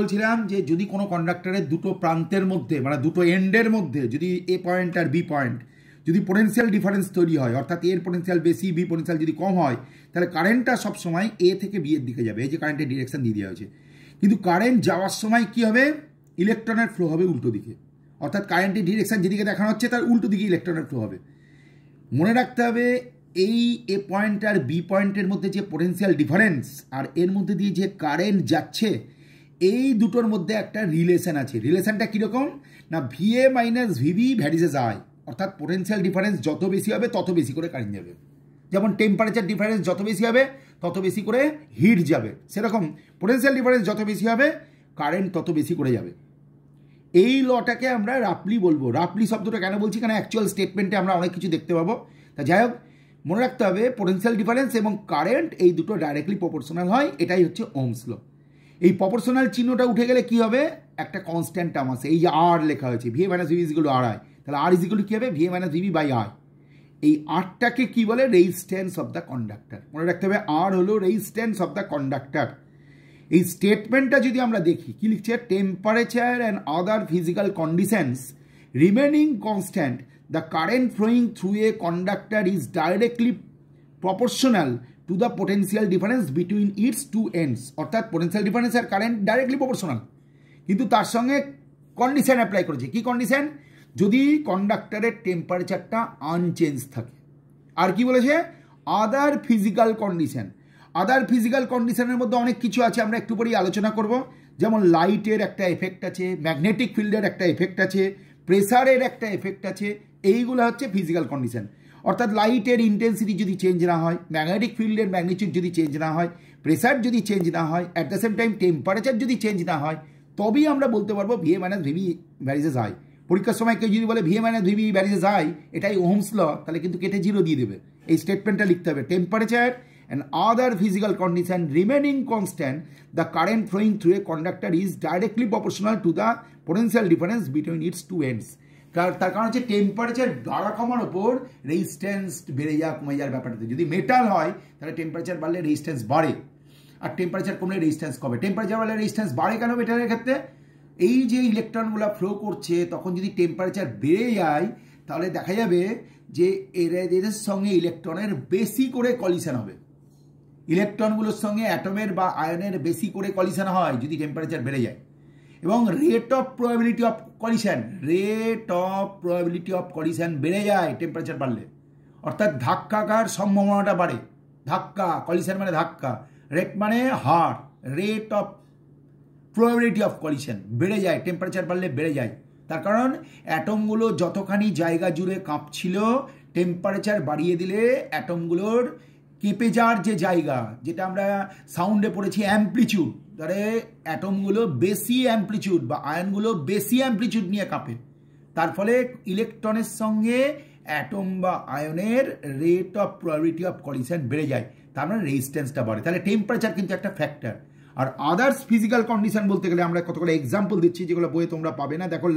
বলছিলাম যে যদি কোনো কন্ডাক্টরের দুটো প্রান্তের মধ্যে মানে দুটো এন্ডের মধ্যে যদি এ পয়েন্ট আর বি পয়েন্ট যদি পোটেনশিয়াল ডিফারেন্স তৈরি হয়, অর্থাৎ এর পোটেনশিয়াল বেশি, বি পোটেনশিয়াল যদি কম হয়, তাহলে কারেন্টটা সবসময় এ থেকে বি এর দিকে যাবে। এই যে কারেন্টের ডিরেকশন দিয়ে দেওয়া হয়েছে, কিন্তু কারেন্ট যাওয়ার সময় কি হবে, ইলেকট্রনের ফ্লো হবে উল্টো দিকে, অর্থাৎ কারেন্টের ডিরেকশন যেদিকে দেখানো হচ্ছে তার উল্টো দিকে ইলেকট্রনের ফ্লো হবে। মনে রাখতে হবে এই এ পয়েন্ট আর বি পয়েন্টের মধ্যে যে পোটেনশিয়াল ডিফারেন্স আর এর মধ্যে দিয়ে যে কারেন্ট যাচ্ছে, এই দুটোর মধ্যে একটা রিলেশন আছে। রিলেশনটা কীরকম না, VA minus VB varies I, অর্থাৎ পোটেনশিয়াল ডিফারেন্স যত বেশি হবে তত বেশি করে কারেন্ট যাবে। যেমন টেম্পারেচার ডিফারেন্স যত বেশি হবে তত বেশি করে হিট যাবে, সেরকম পোটেনশিয়াল ডিফারেন্স যত বেশি হবে কারেন্ট তত বেশি করে যাবে। এই লটাকে আমরা রাফলি বলবো। রাফলি শব্দটা কেন বলছি, কারণ অ্যাকচুয়াল স্টেটমেন্টে আমরা অনেক কিছু দেখতে পাবো। তা যাই হোক, মনে রাখতে হবে পোটেনশিয়াল ডিফারেন্স এবং কারেন্ট এই দুটো ডাইরেক্টলি প্রপোর্শনাল হয়, এটাই হচ্ছে ওহমস ল। এই প্রপোর্শনাল চিহ্নটা উঠে গেলে কি হবে, একটা কনস্ট্যান্ট টার্ম আছে, এই যে আর লেখা হয়েছে VA minus VB is equal to R I, তাহলে আর ইজিক্যাল টু কি হবে, VA minus VB by I. এই আরটাকে কি বলে, রেজিস্ট্যান্স অফ দ্য কন্ডাক্টর। মনে রাখতে হবে আর হলো রেজিস্ট্যান্স অফ দ্য কন্ডাক্টর। এই স্টেটমেন্টটা যদি আমরা দেখি কি লিখছে, temperature and other physical conditions remaining constant, the current flowing through a conductor is directly proportional to the potential difference between its two ends. অর্থাৎ পোটেন্সিয়াল ডিফারেন্স আর কারেন্ট ডাইরেক্টলি প্রপোর্শনাল, কিন্তু তার সঙ্গে কন্ডিশন অ্যাপ্লাই করেছে। কি condition, যদি কন্ডাক্টরের টেম্পারেচারটা unchange থাকে। আর কি বলেছে, other physical condition. Other physical কন্ডিশনের মধ্যে অনেক কিছু আছে, আমরা একটু পরেই আলোচনা করব। যেমন লাইটের একটা এফেক্ট আছে, ম্যাগনেটিক ফিল্ডের একটা এফেক্ট আছে, প্রেসারের একটা এফেক্ট আছে, এইগুলো হচ্ছে ফিজিক্যাল কন্ডিশন। অর্থাৎ লাইটের ইন্টেন্সিটি যদি চেঞ্জ না হয়, ম্যাগনেটিক ফিল্ডের ম্যাগনিটিউড যদি চেঞ্জ না হয়, প্রেসার যদি চেঞ্জ না হয়, at the same time temperature যদি চেঞ্জ না হয়, তবেই আমরা বলতে পারবো VA minus VB varies I. পরীক্ষার সময় কেউ যদি বলে VA minus VB varies I, এটাই ওহমস ল, তাহলে কিন্তু কেটে জিরো দিয়ে দেবে। এই স্টেটমেন্টটা লিখতে হবে, temperature and other physical condition remaining constant, the current flowing through a conductor is directly proportional to the potential difference between its two ends. তার কারণ হচ্ছে টেম্পারেচার বাড়া কমার ওপর রেজিস্ট্যান্স বেড়ে যাওয়া কমে যাওয়ার ব্যাপারটা। যদি মেটাল হয় তাহলে টেম্পারেচার বাড়লে রেজিস্ট্যান্স বাড়ে, আর টেম্পারেচার কমলে রেজিস্ট্যান্স কমে। টেম্পারেচার বাড়লে রেজিস্ট্যান্স বাড়ে কেন মেটালের ক্ষেত্রে, এই যে ইলেকট্রনগুলো ফ্লো করছে তখন যদি টেম্পারেচার বেড়ে যায় তাহলে দেখা যাবে যে এদের সঙ্গে ইলেকট্রনের বেশি করে কলিশন হবে। ইলেকট্রনগুলোর সঙ্গে অ্যাটমের বা আয়নের বেশি করে কলিশন হয় যদি টেম্পারেচার বেড়ে যায়। এবং rate of probability of collision বেড়ে যায় টেম্পারেচার বাড়লে, অর্থাৎ ধাক্কার সম্ভাবনাটা বাড়ে। ধাক্কা, কলিশন মানে ধাক্কা, রেট মানে হার, rate of probability of collision বেড়ে যায়, টেম্পারেচার বাড়লে বেড়ে যায়। তার কারণ অ্যাটমগুলো যতখানি জায়গা জুড়ে কাঁপছিল, টেম্পারেচার বাড়িয়ে দিলে অ্যাটমগুলোর কেঁপে যাওয়ার যে জায়গা, যেটা আমরা সাউন্ডে পড়েছি অ্যাম্প্লিচিউড, তাহলে অ্যাটমগুলো বেশি অ্যাম্প্লিচিউড বা আয়নগুলো বেশি অ্যাম্প্লিচিউড নিয়ে কাঁপে। তার ফলে ইলেকট্রনের সঙ্গে অ্যাটম বা আয়নের rate of probability of collision বেড়ে যায়, তার মানে রেজিস্ট্যান্সটা বাড়ে। তাহলে টেম্পারেচার কিন্তু একটা ফ্যাক্টর। আর আদার্স ফিজিক্যাল কন্ডিশন বলতে গেলে আমরা কতগুলো এক্সাম্পল দিচ্ছি যেগুলো বইয়ে তোমরা পাবে না। দেখো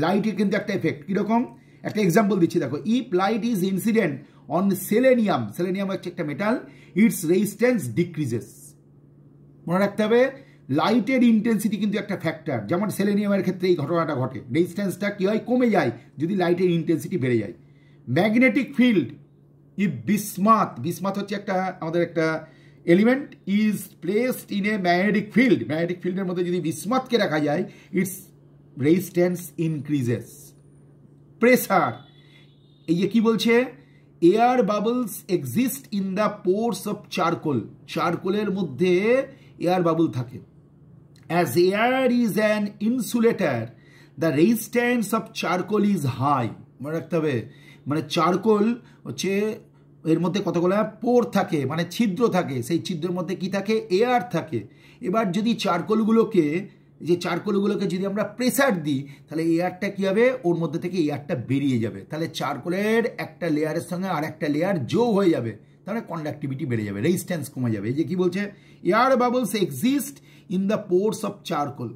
লাইটের কিন্তু একটা এফেক্ট, কীরকম একটা এক্সাম্পল দিচ্ছি। দেখো, if light is incident on selenium হচ্ছে একটা মেটাল, ইটস রেজিস্ট্যান্স ডিক্রিজেস। মনে রাখতে হবে লাইটের ইন্টেন্সিটি কিন্তু একটা ফ্যাক্টর। যেমন সেলেনিয়ামের ক্ষেত্রে এই ঘটনাটা ঘটে, রেজিস্ট্যান্সটা কী হয়, কমে যায় যদি লাইটের ইন্টেন্সিটি বেড়ে যায়। ম্যাগনেটিক ফিল্ড, ইফ বিসমাথ হচ্ছে একটা আমাদের একটা element, is placed in a magnetic ফিল্ডের মধ্যে যদি বিসমাথকে রাখা যায়, ইটস রেজিস্ট্যান্স ইনক্রিজেস। প্রেসার, এই যে কি বলছে, air bubbles exist in the pores of চারকোলের মধ্যে এয়ার বাবল থাকে। As air is an insulator, the resistance of charcoal is high. মনে রাখতে হবে, মানে চারকোল হচ্ছে এর মধ্যে কতগুলো পোর থাকে, মানে ছিদ্র থাকে, সেই ছিদ্রের মধ্যে কি থাকে, এয়ার থাকে। এবার যদি চারকোলগুলোকে যদি আমরা প্রেসার দিই, তাহলে এয়ারটা কী হবে, ওর মধ্যে থেকে এয়ারটা বেরিয়ে যাবে, তাহলে চারকোলের একটা লেয়ারের সঙ্গে আর একটা লেয়ার যোগ হয়ে যাবে, তাহলে কন্ডাক্টিভিটি বেড়ে যাবে, রেজিস্ট্যান্স কমে যাবে। এই যে কি বলছে, air bubbles exist in the pores of charcoal,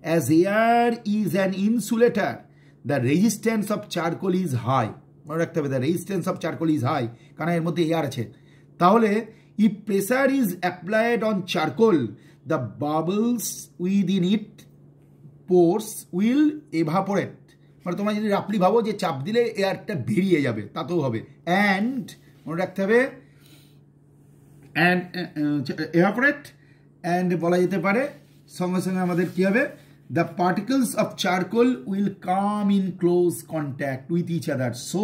as air is an insulator, the resistance of charcoal is high. মনে রাখতে হবে, the resistance of charcoal is high, কারণ এর মধ্যে এয়ার আছে। তাহলে if pressure is applied on charcoal, the bubbles within it pores will evaporate, মানে তোমরা যদি রাফলি ভাবো যে চাপ দিলে এয়ারটা বেরিয়ে যাবে, তাতেও হবে। অ্যান্ড মনে রাখতে হবে অ্যান্ড এভাপোরেট, অ্যান্ড বলা যেতে পারে সঙ্গে সঙ্গে আমাদের কী হবে, the particles of charcoal will come in close contact with each other, so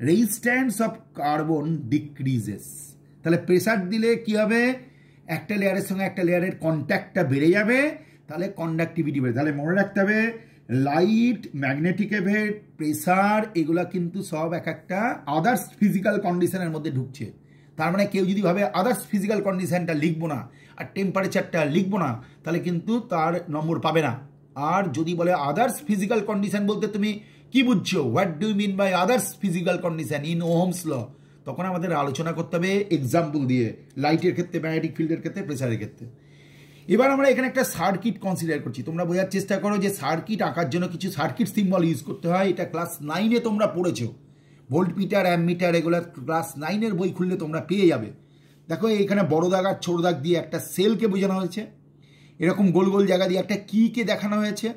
resistance of carbon decreases. তাহলে প্রেসার দিলে কী হবে, একটা লেয়ারের সঙ্গে একটা লেয়ারের কন্ট্যাক্টটা বেড়ে যাবে, তাহলে কন্ডাক্টিভিটি বেড়ে। তাহলে মনে রাখতে হবে লাইট, ম্যাগনেটিক এফেক্ট, প্রেসার, এগুলা কিন্তু সব এক একটা আদার্স ফিজিক্যাল কন্ডিশনের মধ্যে ঢুকছে। তার মানে কেউ যদি ভাবে আদার্স ফিজিক্যাল কন্ডিশনটা লিখবো না আর টেম্পারেচারটা লিখবো না, তাহলে কিন্তু তার নম্বর পাবে না। আর যদি বলে আদার্স ফিজিক্যাল কন্ডিশন বলতে তুমি কি বুঝছো, what do you mean by others physical condition in Ohm's law, তখন আমাদের আলোচনা করতে হবে এক্সাম্পল দিয়ে, লাইটের ক্ষেত্রে, ম্যাগনেটিক ফিল্ডের ক্ষেত্রে, প্রেসারের ক্ষেত্রে। এবার আমরা এখানে একটা সার্কিট কনসিডার করছি। তোমরা বোঝার চেষ্টা করো যে সার্কিট আঁকার জন্য কিছু সার্কিট সিম্বল ইউজ করতে হয়। এটা ক্লাস 9-এ তোমরা পড়েছো, ভোল্ট মিটার, অ্যামমিটার, এগুলো ক্লাস 9-এর বই খুললে তোমরা পেয়ে যাবে। দেখো এইখানে বড় দাগ আর ছোট দাগ দিয়ে একটা সেলকে বোঝানো হয়েছে, এরকম গোল গোল জায়গা দিয়ে একটা কিকে দেখানো হয়েছে,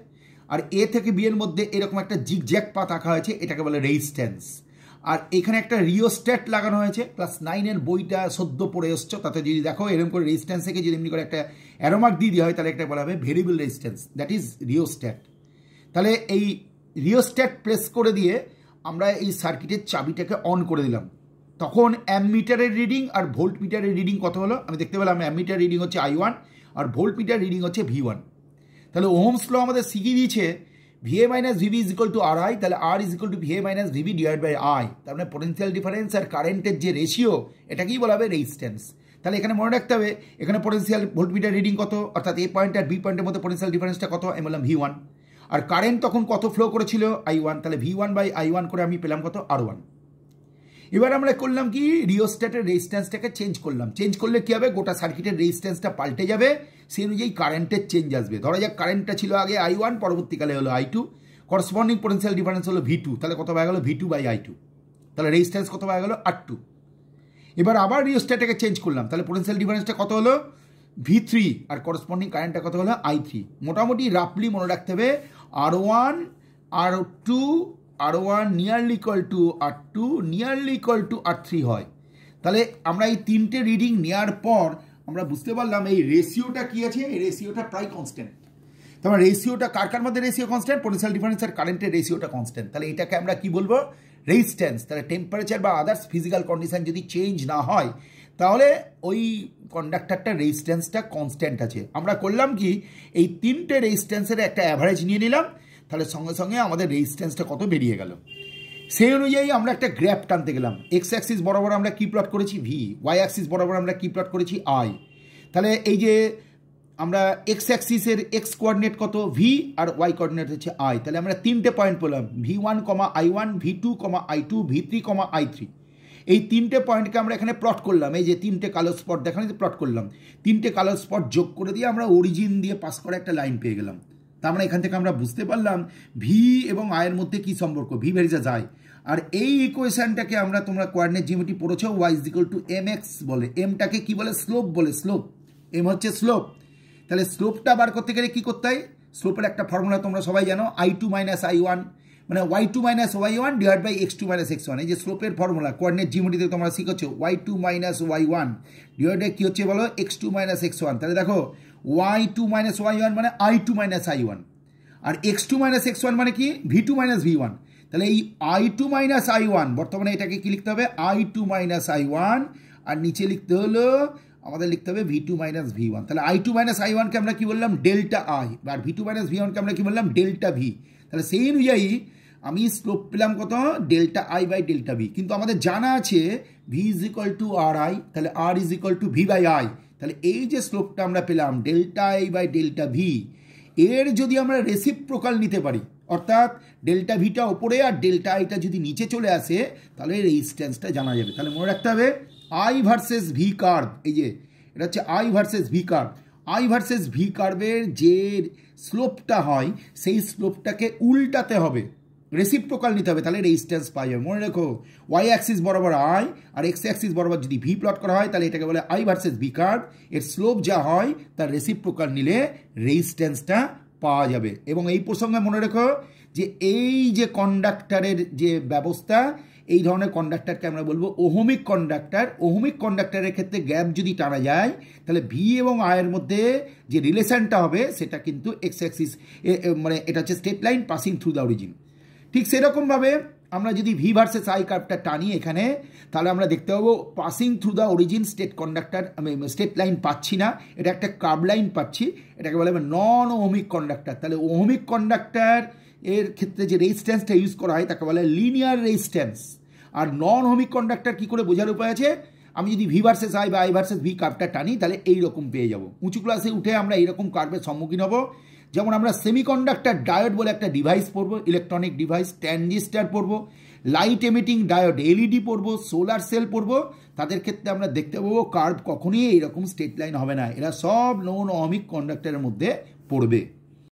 আর এ থেকে বি এর মধ্যে এরকম একটা জিগজ্যাগ পাত আঁকা হয়েছে, এটাকে বলে রেজিস্ট্যান্স। আর এখানে একটা রিওস্ট্যাট লাগানো হয়েছে, ক্লাস 9-এর বইটা সদ্য পড়ে এসছো, তাতে যদি দেখো এরকম করে রেজিস্ট্যান্স থেকে যদি এমনি করে একটা অ্যারোমার্ক দিয়ে দেওয়া হয়, তাহলে একটা বলা হবে variable resistance, that is rheostat. তাহলে এই রিওস্ট্যাট প্রেস করে দিয়ে আমরা এই সার্কিটের চাবিটাকে অন করে দিলাম, তখন অ্যামমিটারের রিডিং আর ভোল্ট মিটারের রিডিং কত হলো আমি দেখতে পেলাম। অ্যামমিটার রিডিং হচ্ছে I1 আর ভোল্ট মিটার রিডিং হচ্ছে V1। তাহলে ওহমস ল আমাদের শিখিয়ে দিয়েছে VA minus VB is equal to RI, তাহলে R is equal to VA minus VB divide by I। তার মানে পোটেনশিয়াল ডিফারেন্স আর কারেন্টের যে রেশিও, এটাকেই বলা হবে রেজিস্ট্যান্স। তাহলে এখানে মনে রাখতে হবে এখানে পোটেনশিয়াল ভোল্টমিটার রিডিং কত, অর্থাৎ এ পয়েন্ট আর বি পয়েন্টের মধ্যে পোটেনশিয়াল ডিফারেন্সটা কত, আমি বললাম V1। আর কারেন্ট তখন কত ফ্লো করেছিল, I1, তাহলে V1 বাই I1 করে আমি পেলাম কত, R1। এবার আমরা করলাম কি, রিওস্ট্যাটের রেজিস্ট্যান্সটাকে চেঞ্জ করলাম। চেঞ্জ করলে কি হবে, গোটা সার্কিটের রেজিস্ট্যান্সটা পাল্টে যাবে, সেই অনুযায়ী কারেন্টের চেঞ্জ আসবে। ধরা যাক কারেন্টটা ছিল আগে I1, পরবর্তীকালে হলো I2, করসপন্ডিং পোটেনশিয়াল ডিফারেন্স হলো V2, তাহলে কত পাওয়া গেল, V2 বাই I2, তাহলে রেজিস্ট্যান্স কত পাওয়া গেল, R2। এবার আবার রিওস্ট্যাটটাকে চেঞ্জ করলাম, তাহলে পোটেনশিয়াল ডিফারেন্সটা কত হলো, V3, আর করসপন্ডিং কারেন্টটা কত হলো, I3। মোটামুটি রাফলি মনে রাখতে হবে R1 R1 nearly equal to R2 nearly equal to R3 হয়। তাহলে আমরা এই তিনটে রিডিং নেওয়ার পর আমরা বুঝতে পারলাম এই রেশিওটা কি আছে, এই রেশিওটা প্রায় কনস্ট্যান্ট। তারপর রেশিওটা কার কার মধ্যে রেশিও কনস্ট্যান্ট, পোটেনশিয়াল ডিফারেন্স আর কারেন্টের রেশিওটা কনস্ট্যান্ট। তাহলে এটাকে আমরা কি বলবো, রেজিস্ট্যান্স। তাহলে টেম্পারেচার বা আদার্স ফিজিক্যাল কন্ডিশন যদি চেঞ্জ না হয়, তাহলে ওই কন্ডাক্টরটার রেজিস্ট্যান্সটা কনস্ট্যান্ট আছে। আমরা করলাম কি, এই তিনটে রেজিস্ট্যান্সের একটা অ্যাভারেজ নিয়ে নিলাম, তাহলে সঙ্গে সঙ্গে আমাদের রেজিস্ট্যান্সটা কত বেরিয়ে গেল। সেই অনুযায়ী আমরা একটা গ্রাফ টানতে গেলাম। এক্স অ্যাক্সিস বরাবর আমরা কি প্লট করেছি, V, ওয়াই অ্যাক্সিস বরাবর আমরা কি প্লট করেছি, I। তাহলে এই যে আমরা এক্স অ্যাক্সিসের এক্স কোঅর্ডিনেট কত, V, আর ওয়াই কোঅর্ডিনেট হচ্ছে I। তাহলে আমরা তিনটে পয়েন্ট পেলাম, V1, I1, V2, I2, V3, I3। এই তিনটে পয়েন্টকে আমরা এখানে প্লট করলাম, এই যে তিনটে কালো স্পট দেখানো যে প্লট করলাম, তিনটে কালো স্পট যোগ করে দিয়ে আমরা অরিজিন দিয়ে পাস করা একটা লাইন পেয়ে গেলাম। তার মানে এখান থেকে আমরা বুঝতে পারলাম V এবং I এর মধ্যে কি সম্পর্ক, V ভেরিজেস I। আর এই ইকুয়েশনটাকে আমরা, তোমরা কোঅর্ডিনেট জিওমেট্রি পড়েছো, y is equal two mx বলে, এমটাকে কি বলে, স্লোপ বলে, স্লোপ, এম হচ্ছে স্লোপ। তাহলে স্লোপটা বার করতে গেলে কি করতে হয়, স্লোপের একটা ফর্মুলা তোমরা সবাই জানো, I2 মাইনাস I1 মানে y2 minus y1 divide by x2 minus x1। এই যে স্লোপের ফর্মুলা কোঅর্ডিনেট জিওমেট্রিতে তোমরা শিখেছো, y2 minus y1 divide by কি হচ্ছে বলো, x2 মাইনাস x1। তাহলে দেখো y2 মাইনাস y1 মানে I2 মাইনাস I1, আর x2 মাইনাস x1 মানে কি, V2 মাইনাস V1। তাহলে এই I2 মাইনাস I1 বর্তমানে এটাকে কি লিখতে হবে, I2 মাইনাস I1, আর নিচে লিখতে হলো আমাদের লিখতে হবে V2 মাইনাস V1। তাহলে I2 মাইনাস I1কে আমরা কি বললাম, ডেল্টা I, আর V2 মাইনাস V1কে আমরা কি বললাম, ডেল্টা V। তাহলে সেই অনুযায়ী আমি স্লোপ পেলাম কত, delta I by delta V। কিন্তু আমাদের জানা আছে V is equal to RI, তাহলে R is equal to V by I। তাহলে এই যে স্লোপটা আমরা পেলাম delta I by delta V, এর যদি আমরা রেসিপ্রোকাল নিতে পারি, অর্থাৎ ডেল্টা ভিটা ওপরে আর ডেল্টা আইটা যদি নিচে চলে আসে, তাহলে রেজিস্ট্যান্সটা জানা যাবে। তাহলে মনে রাখতে হবে I ভার্সেস V কার্ভ, এই যে এটা হচ্ছে I versus V curve. I versus V কার্ভের যে স্লোপটা হয়, সেই স্লোপটাকে উল্টাতে হবে, রেসিপ্রোকাল নিতে হবে, তাহলে রেজিস্ট্যান্স পাওয়া যাবে। মনে রেখো ওয়াই অ্যাক্সিস বরাবর আই আর এক্স অ্যাক্সিস বরাবর যদি ভি প্লট করা হয় তাহলে এটাকে বলে আই ভার্সেস ভি কার্ভ। এর স্লোপ যা হয় তার রেসিপ্রোকাল নিলে রেজিস্ট্যান্সটা পাওয়া যাবে। এবং এই প্রসঙ্গে মনে রেখো যে এই যে কন্ডাক্টরের যে ব্যবস্থা, এই ধরনের কন্ডাক্টরকে আমরা বলবো ওহমিক কন্ডাক্টর। ওহমিক কন্ডাক্টরের ক্ষেত্রে গ্যাপ যদি টানা যায় তাহলে ভি এবং আয়ের মধ্যে যে রিলেশনটা হবে সেটা কিন্তু এক্স অ্যাক্সিস, মানে এটা হচ্ছে state line passing through the origin. ঠিক সেরকমভাবে আমরা যদি ভি ভার্সেস আই কার্ভটা টানি এখানে, তাহলে আমরা দেখতে পাবো passing through the origin state conductor, আমি স্টেট লাইন পাচ্ছি না, এটা একটা কার্ভ লাইন পাচ্ছি, এটাকে বলা হবে নন ওহমিক কন্ডাক্টর। তাহলে ওহমিক কন্ডাক্টর এর ক্ষেত্রে যে রেজিস্ট্যান্সটা ইউজ করা হয় তাকে বলা হয় লিনিয়ার রেজিস্ট্যান্স। আর নন ওহমিক কন্ডাক্টর কী করে বোঝার উপায় আছে, আমি যদি ভি ভার্সেস আই বা আই ভার্সেস ভি কার্ভটা টানি তাহলে এইরকম পেয়ে যাব। উঁচু ক্লাসে উঠে আমরা এইরকম কার্ভের সম্মুখীন হব। যেমন আমরা সেমিকন্ডাক্টর ডায়োড বলে একটা ডিভাইস পড়বো, ইলেকট্রনিক ডিভাইস, ট্রানজিস্টার পড়বো, লাইট এমিটিং ডায়োড এলইডি পড়বো, সোলার সেল পড়বো। তাদের ক্ষেত্রে আমরা দেখতে পাবো কার্ভ কখনোই এইরকম স্ট্রেট লাইন হবে না, এরা সব নন ওহমিক কন্ডাক্টরের মধ্যে পড়বে।